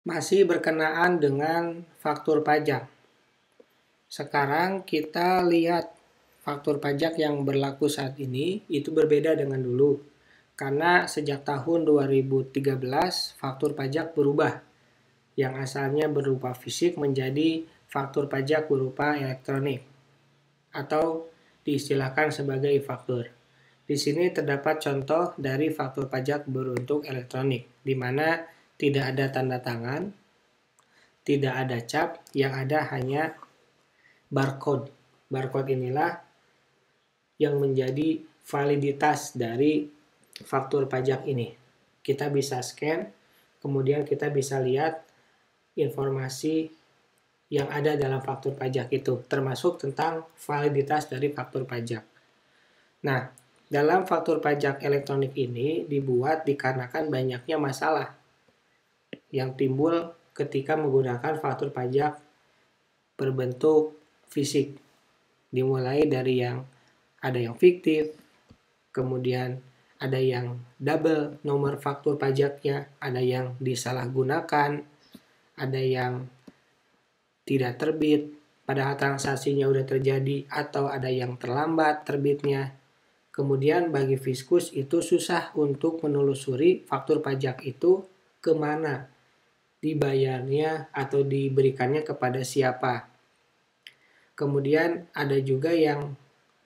Masih berkenaan dengan faktur pajak. Sekarang kita lihat faktur pajak yang berlaku saat ini itu berbeda dengan dulu. Karena sejak tahun 2013 faktur pajak berubah. Yang asalnya berupa fisik menjadi faktur pajak berupa elektronik atau diistilahkan sebagai e-faktur. Di sini terdapat contoh dari faktur pajak berbentuk elektronik, di mana tidak ada tanda tangan, tidak ada cap, yang ada hanya barcode. Barcode inilah yang menjadi validitas dari faktur pajak ini. Kita bisa scan, kemudian kita bisa lihat informasi yang ada dalam faktur pajak itu, termasuk tentang validitas dari faktur pajak. Nah, dalam faktur pajak elektronik ini dibuat dikarenakan banyaknya masalah yang timbul ketika menggunakan faktur pajak berbentuk fisik. Dimulai dari yang ada yang fiktif, kemudian ada yang double nomor faktur pajaknya, ada yang disalahgunakan, ada yang tidak terbit padahal transaksinya udah terjadi, atau ada yang terlambat terbitnya. Kemudian bagi Fiskus itu susah untuk menelusuri faktur pajak itu kemana dibayarnya atau diberikannya kepada siapa. Kemudian ada juga yang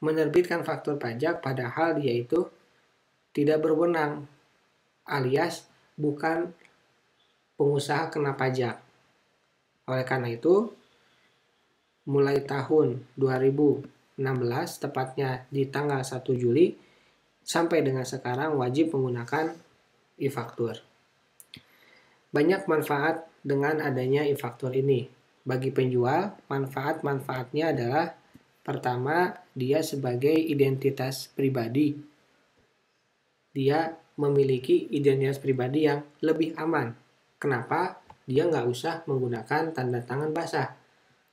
menerbitkan faktur pajak padahal dia itu tidak berwenang, alias bukan pengusaha kena pajak. Oleh karena itu, mulai tahun 2016, tepatnya di tanggal 1 Juli, sampai dengan sekarang wajib menggunakan e-faktur. Banyak manfaat dengan adanya e-faktur ini. Bagi penjual, manfaat-manfaatnya adalah pertama, dia sebagai identitas pribadi. Dia memiliki identitas pribadi yang lebih aman. Kenapa? Dia nggak usah menggunakan tanda tangan basah.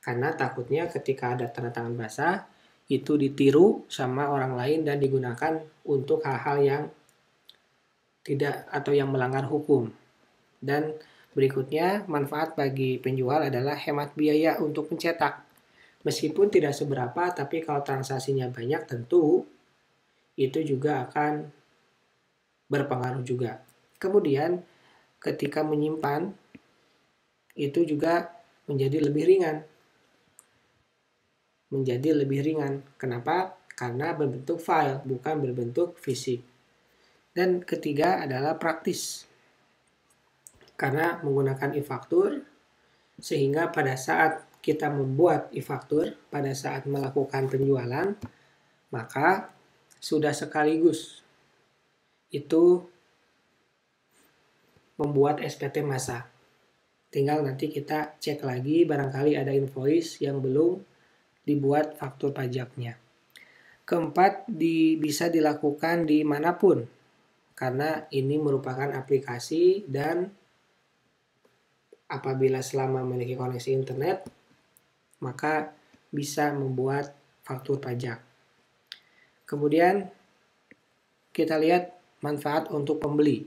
Karena takutnya ketika ada tanda tangan basah, itu ditiru sama orang lain dan digunakan untuk hal-hal yang tidak atau yang melanggar hukum. Dan berikutnya, manfaat bagi penjual adalah hemat biaya untuk mencetak. Meskipun tidak seberapa, tapi kalau transaksinya banyak tentu itu juga akan berpengaruh juga. Kemudian ketika menyimpan itu juga menjadi lebih ringan. Kenapa? Karena berbentuk file, bukan berbentuk fisik. Dan ketiga adalah praktis. Karena menggunakan e-faktur, sehingga pada saat kita membuat e-faktur, pada saat melakukan penjualan, maka sudah sekaligus itu membuat SPT masa. Tinggal nanti kita cek lagi, barangkali ada invoice yang belum dibuat faktur pajaknya. Keempat, bisa dilakukan dimanapun, karena ini merupakan aplikasi dan apabila selama memiliki koneksi internet, maka bisa membuat faktur pajak. Kemudian kita lihat manfaat untuk pembeli.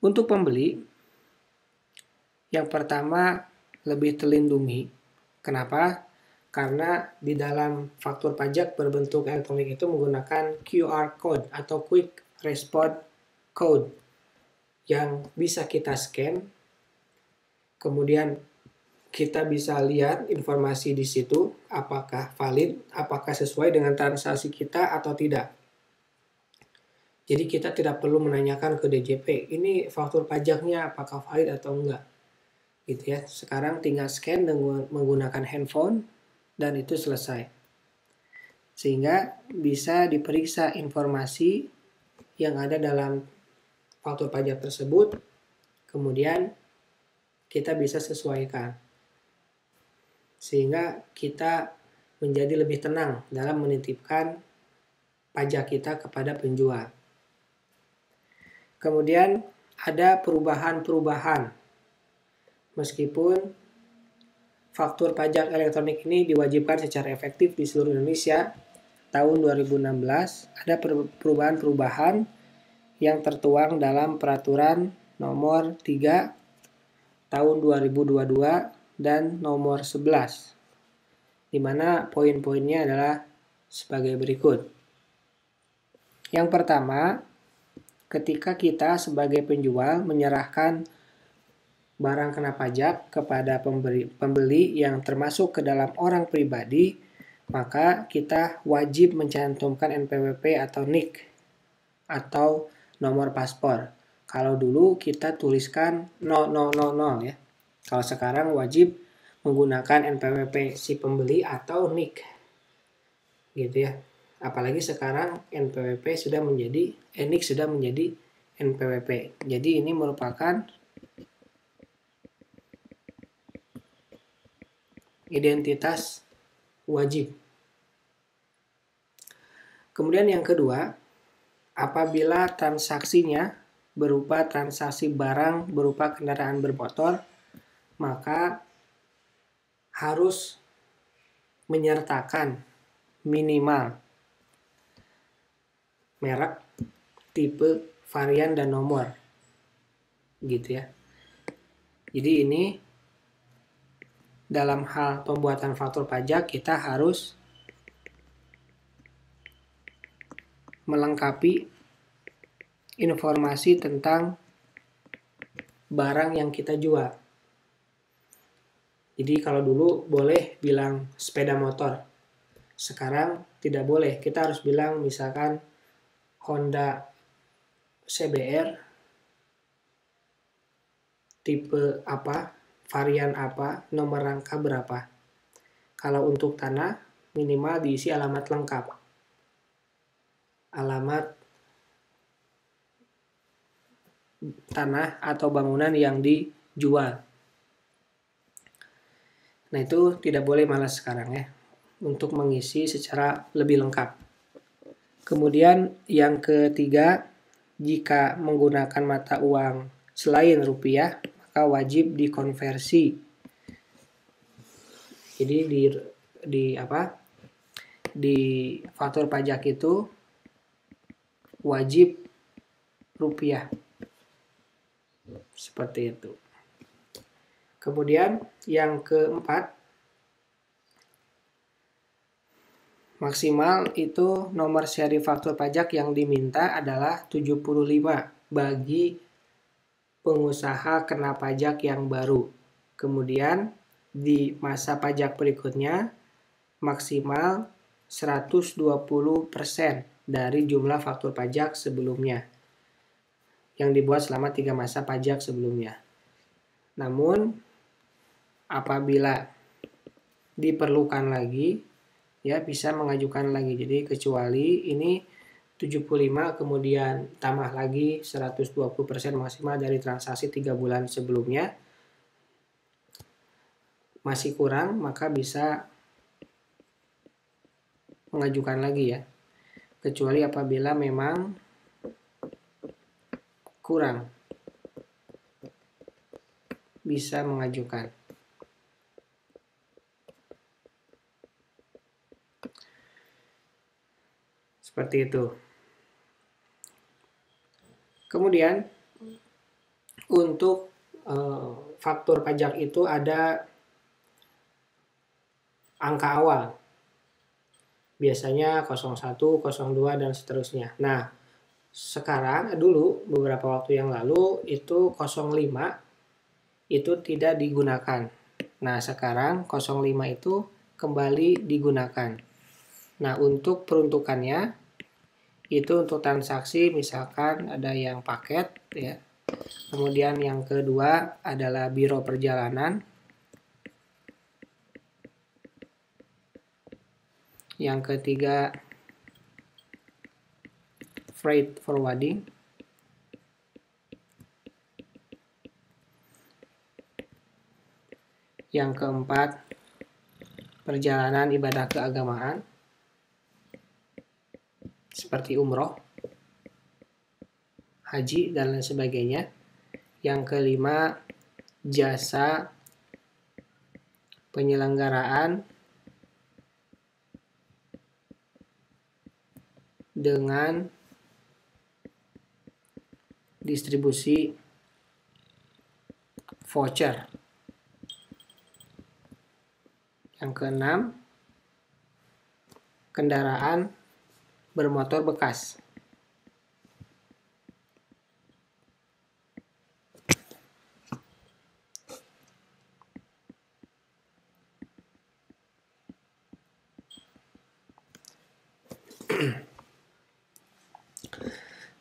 Untuk pembeli, yang pertama lebih terlindungi. Kenapa? Karena di dalam faktur pajak berbentuk elektronik itu menggunakan QR code atau Quick Response Code yang bisa kita scan. Kemudian kita bisa lihat informasi di situ apakah valid, apakah sesuai dengan transaksi kita atau tidak. Jadi kita tidak perlu menanyakan ke DJP, ini faktur pajaknya apakah valid atau enggak. Gitu ya. Sekarang tinggal scan dengan menggunakan handphone dan itu selesai. Sehingga bisa diperiksa informasi yang ada dalam faktur pajak tersebut, kemudian kita bisa sesuaikan. Sehingga kita menjadi lebih tenang dalam menitipkan pajak kita kepada penjual. Kemudian ada perubahan-perubahan. Meskipun faktur pajak elektronik ini diwajibkan secara efektif di seluruh Indonesia tahun 2016, ada perubahan-perubahan yang tertuang dalam peraturan nomor 3 tahun 2022 dan nomor 11, di mana poin-poinnya adalah sebagai berikut. Yang pertama, ketika kita sebagai penjual menyerahkan barang kena pajak kepada pembeli yang termasuk ke dalam orang pribadi, maka kita wajib mencantumkan NPWP atau NIK atau nomor paspor. Kalau dulu kita tuliskan 0000 ya. Kalau sekarang wajib menggunakan NPWP si pembeli atau NIK. Gitu ya. Apalagi sekarang NPWP sudah menjadi NIK sudah menjadi NPWP. Jadi ini merupakan identitas wajib. Kemudian yang kedua, apabila transaksinya berupa transaksi barang berupa kendaraan bermotor, maka harus menyertakan minimal merek, tipe, varian, dan nomor. Gitu ya. Jadi ini dalam hal pembuatan faktur pajak kita harus melengkapi informasi tentang barang yang kita jual. Jadi kalau dulu boleh bilang sepeda motor, sekarang tidak boleh. Kita harus bilang misalkan Honda CBR, tipe apa, varian apa, nomor rangka berapa. Kalau untuk tanah, minimal diisi alamat lengkap. Alamat tanah atau bangunan yang dijual. Nah itu tidak boleh malas sekarang ya, untuk mengisi secara lebih lengkap. Kemudian yang ketiga, jika menggunakan mata uang selain rupiah, maka wajib dikonversi. Jadi di faktur pajak itu wajib rupiah. Seperti itu. Kemudian yang keempat, maksimal itu nomor seri faktur pajak yang diminta adalah 75 bagi pengusaha kena pajak yang baru. Kemudian di masa pajak berikutnya maksimal 120% dari jumlah faktur pajak sebelumnya yang dibuat selama 3 masa pajak sebelumnya. Namun apabila diperlukan lagi, ya bisa mengajukan lagi. Jadi kecuali ini 75 kemudian tambah lagi 120% maksimal dari transaksi 3 bulan sebelumnya, masih kurang, maka bisa mengajukan lagi ya. Kecuali apabila memang kurang, bisa mengajukan. Seperti itu. Kemudian untuk faktur pajak itu ada angka awal. Biasanya 01, 02, dan seterusnya. Nah, sekarang dulu beberapa waktu yang lalu itu 05 itu tidak digunakan. Nah, sekarang 05 itu kembali digunakan. Nah, untuk peruntukannya itu untuk transaksi misalkan ada yang paket ya. Kemudian yang kedua adalah biro perjalanan. Yang ketiga freight forwarding. Yang keempat perjalanan ibadah keagamaan seperti umroh, haji, dan lain sebagainya. Yang kelima jasa penyelenggaraan dengan distribusi voucher. Yang keenam, kendaraan bermotor bekas.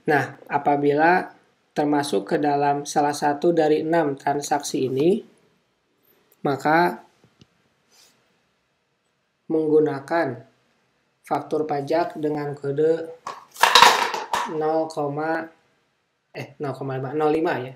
Nah, apabila termasuk ke dalam salah satu dari 6 transaksi ini, maka menggunakan faktur pajak dengan kode 0,05 ya,